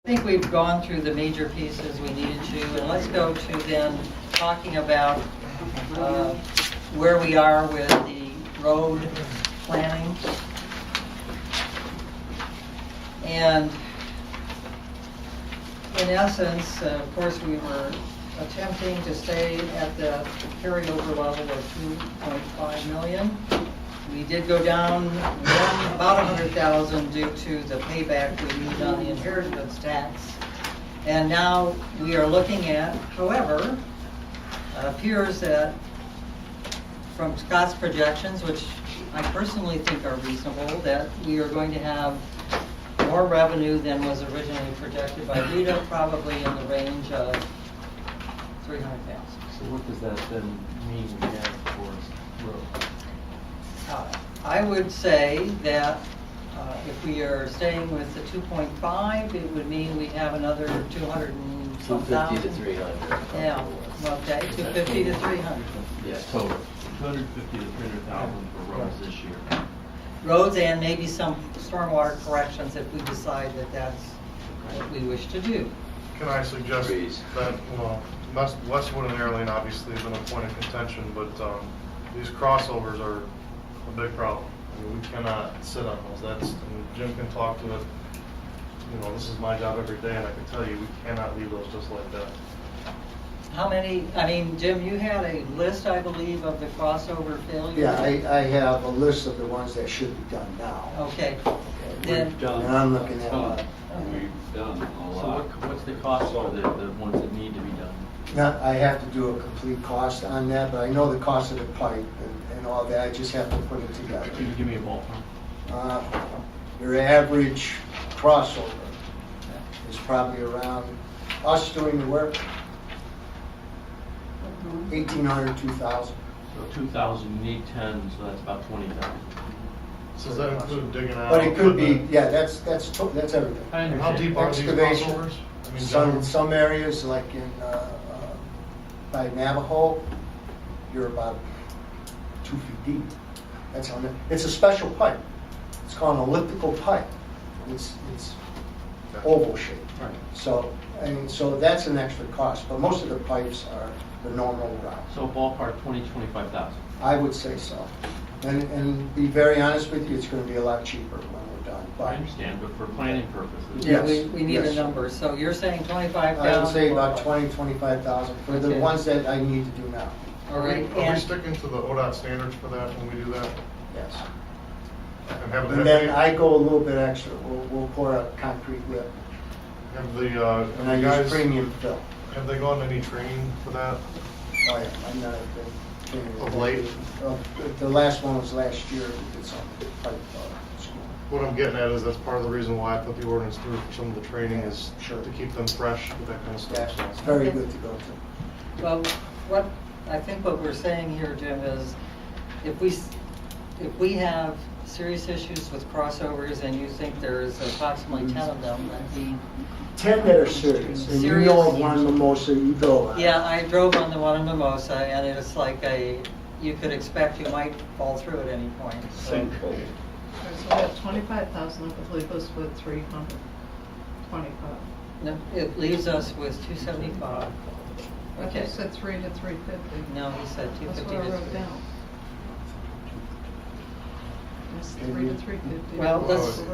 I think we've gone through the major pieces we needed to, and let's go to then talking about where we are with the road planning. And in essence, of course, we were attempting to stay at the carryover level of 2.5 million. We did go down about 100,000 due to the payback we need on the inheritance tax. And now we are looking at, however, it appears that from Scott's projections, which I personally think are reasonable, that we are going to have more revenue than was originally projected by Rita, probably in the range of 300,000. So what does that then mean we have for road? I would say that if we are staying with the 2.5, it would mean we have another 200 and some 250 to thousand. 300. Yeah, okay, 250 to 300. Yeah, Total. 250 to 300,000 for roads this year. Roads and maybe some stormwater corrections if we decide that that's what we wish to do. Can I suggest Trees. that, well, Westwood and Airlane obviously have been a point of contention, but these crossovers are a big problem. I mean, we cannot sit on those. That's, and Jim can talk to it. You know, this is my job every day, and I can tell you, we cannot leave those just like that. How many, I mean, Jim, you had a list, I believe, of the crossover failures? Yeah, I have a list of the ones that should be done now. Okay, then, we've done. And I'm looking at, We've done a So lot. what's the cost for the ones that need to be done? not, I have to do a complete cost on that, but I know the cost of the pipe and all that, I just have to put it together. Can you give me a ballpark? Your average crossover is probably around, us doing the work, 1,800, 2,000. So 2,000, you need 10, so that's about 20,000. So does that include digging out? But it could be, yeah, that's everything. I And how understand. deep are these Excavation. crossovers? I mean, Some, general- some areas, like in, by Navajo, you're about 2 feet deep. That's how, it's a special pipe. It's called an elliptical pipe. It's oval shaped. Right. So, I mean, so that's an extra cost, but most of the pipes are the normal route. So ballpark 20, 25,000. I would say so. And be very honest with you, it's gonna be a lot cheaper when we're done. I But understand, but for planning purposes. yeah, Yes, we need a yes. number. So you're saying 25,000? I would say about 20, 25,000 for the Okay. ones that I need to do now. All right, Are we and sticking to the ODOT standards for that when we do that? Yes. And have And then I go a little bit extra. We'll pour a concrete lip. have the And I use guys, premium fill. have they gone any training for that? Oh, yeah, I'm not a big. Of late? The last one was last year. We did some pipe school. What I'm getting at is that's part of the reason why I put the ordinance through for some of the training is Sure. to keep them fresh with that kind of Yeah, stuff. it's very good to go to. well, I think what we're saying here, Jim, is if we have serious issues with crossovers and you think there's approximately 10 of them, that'd be 10 that are serious. And you know of one mimosa you go on. yeah, I drove on the one in Mimosa, and it's like you could expect you might fall through at any point. So. So we have 25,000, I believe us with 325. No, it leaves us with 275. Okay. You said 3 to 350. No, he said That's 250 what I to wrote 350. down. It's 3 to 350. Well,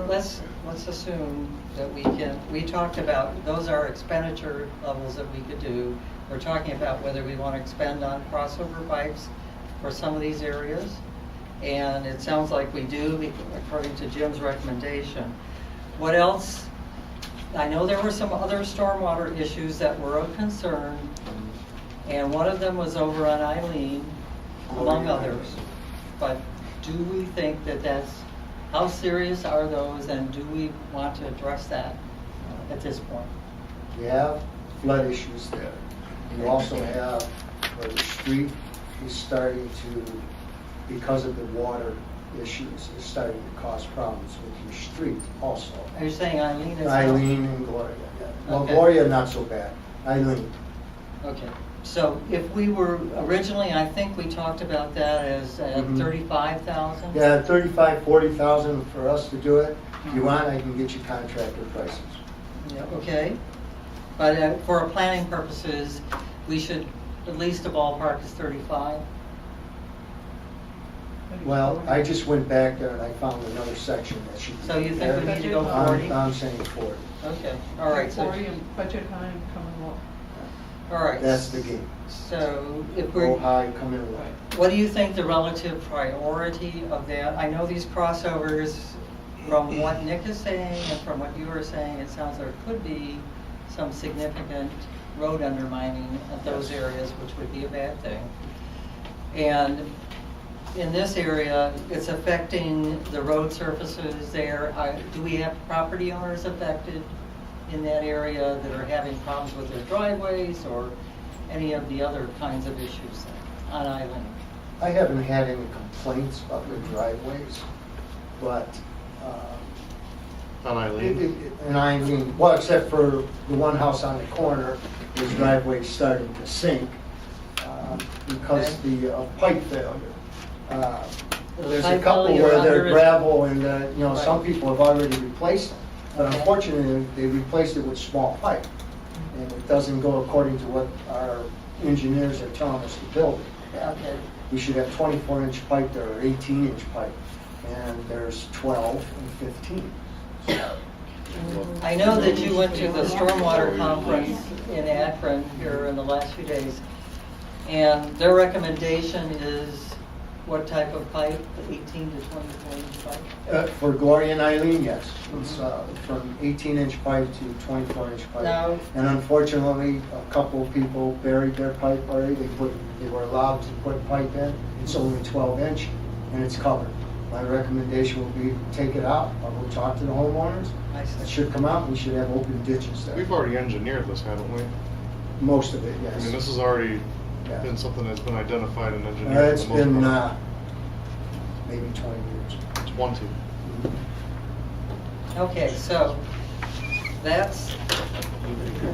let's assume that we talked about, those are expenditure levels that we could do. We're talking about whether we want to expend on crossover pipes for some of these areas. And it sounds like we do, according to Jim's recommendation. What else? I know there were some other stormwater issues that were of concern. And one of them was over on Eileen, among others. But do we think that how serious are those, and do we want to address that at this point? You have flood issues there. You also have where the street is starting to, because of the water issues, is starting to cause problems with your street also. Are you saying Eileen is? Eileen and Gloria, yeah. Well, Okay. Gloria, not so bad. Eileen. Okay, so if we were, originally, I think we talked about that as Mhm. 35,000? Yeah, 35, 40,000 for us to do it. If you want, I can get you contractor prices. Yeah, okay. But for planning purposes, we should, at least the ballpark is 35. Well, I just went back there and I found another section that should be. So you think we need to go Budget? 40? I'm saying 40. Okay, all right, so, 40 and budget high and coming low. all right. That's the game. So if Go we're, high, come in low. what do you think the relative priority of that? I know these crossovers, from what Nick is saying and from what you were saying, it sounds there could be some significant road undermining of those areas, which would be a bad thing. And in this area, it's affecting the road surfaces there. Do we have property owners affected in that area that are having problems with their driveways or any of the other kinds of issues on Island? I haven't had any complaints about the driveways, but, On Eileen. and I mean, well, except for the one house on the corner, his driveway's starting to sink because of pipe failure. There's a Pipe couple failure where under they're is- gravel and, some Right. people have already replaced them. But Okay. unfortunately, they replaced it with small pipe. And it doesn't go according to what our engineers are telling us to build it. Okay. We should have 24-inch pipe there, or 18-inch pipe, and there's 12 and 15. I know that you went to the stormwater conference in Akron here in the last few days, and their recommendation is what type of pipe, 18 to 24-inch pipe? For Gloria and Eileen, yes. It's from 18-inch pipe to 24-inch pipe. Now- And unfortunately, a couple of people buried their pipe already. They were allowed to put pipe in. It's only 12-inch, and it's covered. My recommendation would be take it out. I will talk to the homeowners. I see. It should come out, we should have open ditches there. We've already engineered this, haven't we? Most of it, I yes. mean, this has already Yeah. been something that's been identified and engineered. It's for the most been part. maybe 20 years. It's 1, 2. Okay, so that's,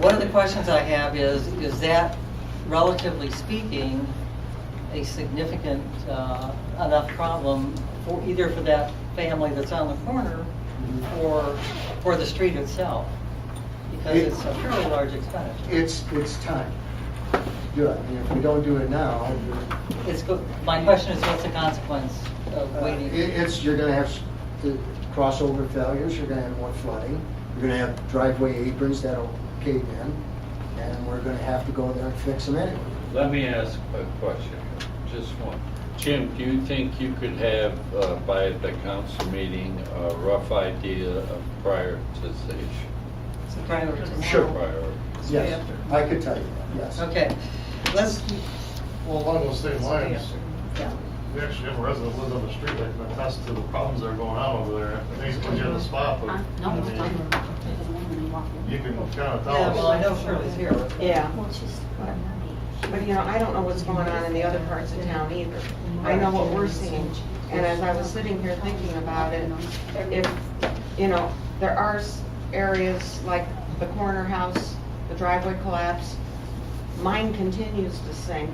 one of the questions I have is that relatively speaking, a significant enough problem for either for that family that's on the corner or for the street itself? Because it's a fairly large expenditure. It's time. Do it. And if we don't do it now, My question is, what's the consequence of waiting? you're gonna have the crossover failures, you're gonna have more flooding, you're gonna have driveway aprons that'll cave in, and we're gonna have to go there and fix them anyway. Let me ask a question, just one. Jim, do you think you could have, by the council meeting, a rough idea of prioritization? It's a priority. Sure. Priority. Yes, I could tell you that, yes. Okay, let's, Well, along those same lines, yeah. we actually have a resident who lives on the street that can attest to the problems that are going on over there. I think it's put you on the spot, but No, I it's mean, fine. you can kind of tell Yeah, us. well, I know Shirley's here. Yeah, Well, it's just, but you know, I don't know what's going on in the other parts of town either. I know what we're seeing, and as I was sitting here thinking about it, if, you know, there are areas like the corner house, the driveway collapse, mine continues to sink,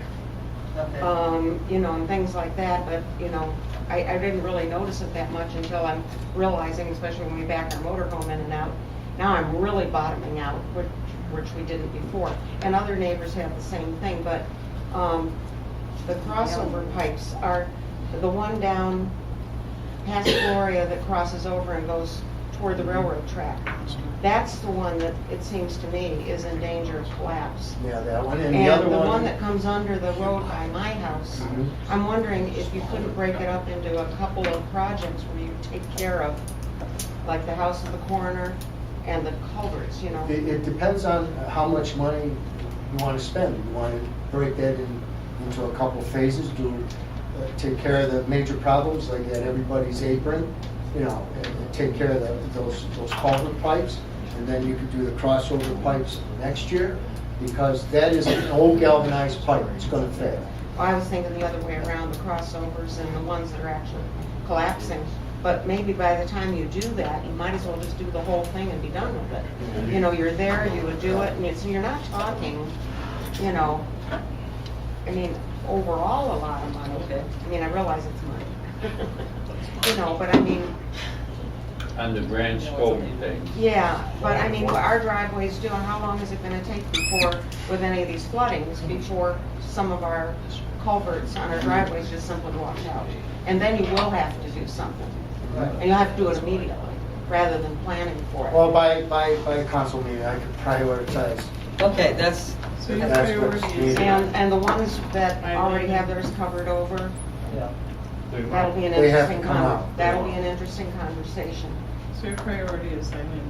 Okay. you know, and things like that, but, you know, I didn't really notice it that much until I'm realizing, especially when we back our motorhome in and out, now I'm really bottoming out, which we didn't before. And other neighbors have the same thing, but, the crossover pipes are, the one down past Gloria that crosses over and goes toward the railroad track. That's the one that, it seems to me, is in danger of collapse. Yeah, that one, and And the other the one. one that comes under the road by my house, Mhm. I'm wondering if you couldn't break it up into a couple of projects where you take care of, like the house of the coroner and the culverts, you know? It depends on how much money you want to spend. You want to break that into a couple phases, take care of the major problems, like at everybody's apron, you know, and take care of those culvert pipes, and then you could do the crossover pipes next year, because that is an old galvanized pipe, it's gonna fail. I was thinking the other way around, the crossovers and the ones that are actually collapsing. But maybe by the time you do that, you might as well just do the whole thing and be done with it. You know, you're there, you would do it, and so you're not talking, you know, I mean, overall a lot of money. Okay. I mean, I realize it's money. You know, but I mean, On the grand scope thing. Yeah, but I mean, our driveways do, how long is it gonna take before, with any of these floodings, before some of our culverts on our driveways just simply wash out? And then you will have to do something. And you'll have to do it immediately, rather than planning for it. Well, by council meeting, I could prioritize. Okay, that's, So your That's what's priority is. needed. And the ones that already have theirs covered over, yeah. that'll be an They have interesting to come out. that'll be an interesting conversation. So your priority is, I mean,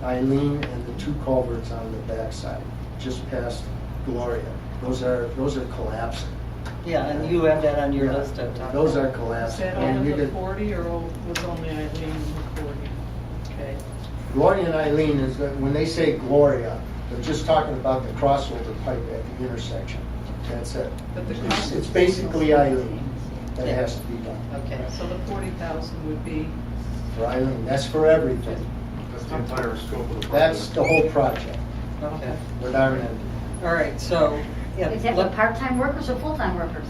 Eileen and the two culverts on the backside, just past Gloria. Those are collapsing. Yeah, and you have that on your list of top. Those are is collapsing. that And all you of the could- 40 or was only Eileen the 40? Okay. Gloria and Eileen is, when they say Gloria, they're just talking about the crossover pipe at the intersection. That's it. But the It's basically Eileen that has to be done. Okay. So the 40,000 would be, For Eileen, that's for everything. That's the entire scope of the project. That's the whole project, Okay. with our end. All right, so. yeah, Is that for part-time workers or full-time workers?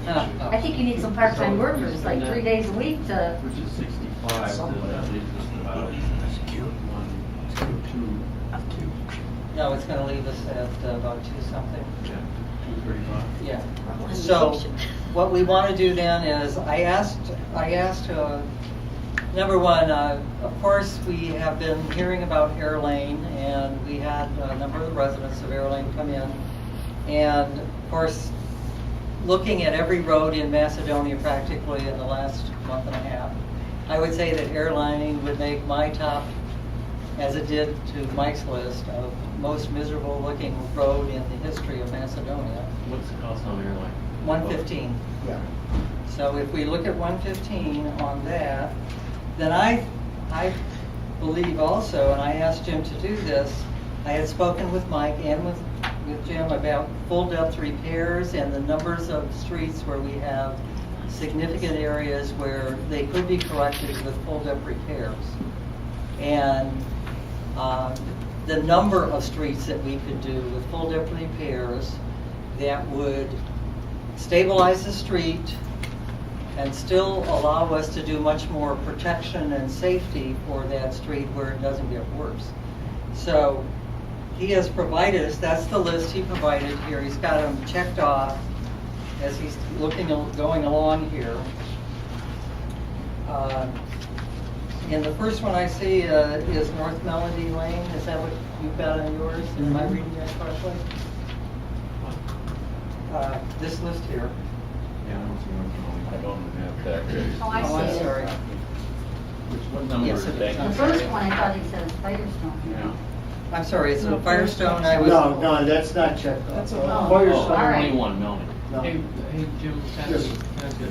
I think you need some part-time workers, like 3 days a week to, Which is 65, then that leaves us about 1, 2, No, it's gonna leave us at about 2 something. yeah, 235. Yeah. So what we want to do then is, I asked, number one, of course, we have been hearing about Air Lane, and we had a number of the residents of Air Lane come in. And of course, looking at every road in Macedonia practically in the last month and a half, I would say that Air Lane would make my top, as it did to Mike's list, of most miserable looking road in the history of Macedonia. What's the cost on airline? 115. Yeah. So if we look at 115 on that, then I believe also, and I asked Jim to do this, I had spoken with Mike and with Jim about full depth repairs and the numbers of streets where we have significant areas where they could be corrected with full depth repairs. And the number of streets that we could do with full depth repairs that would stabilize the street and still allow us to do much more protection and safety for that street where it doesn't get worse. So he has provided us, that's the list he provided here. He's got them checked off as he's going along here. And the first one I see is North Melody Lane. Is that what you've got on yours? Am I reading that correctly? This list here. Yeah, I don't see I one. don't have that. oh, I Oh, I'm see it. sorry. What number Yes, is it that? is. The first one, I thought he said Firestone. Yeah. I'm sorry, it's No, a Firestone. I was. No, that's not checked off. That's a- Oh, Firestone. all right. Only one, Melanie. No. Hey, Jim, can I Yes. can I ask you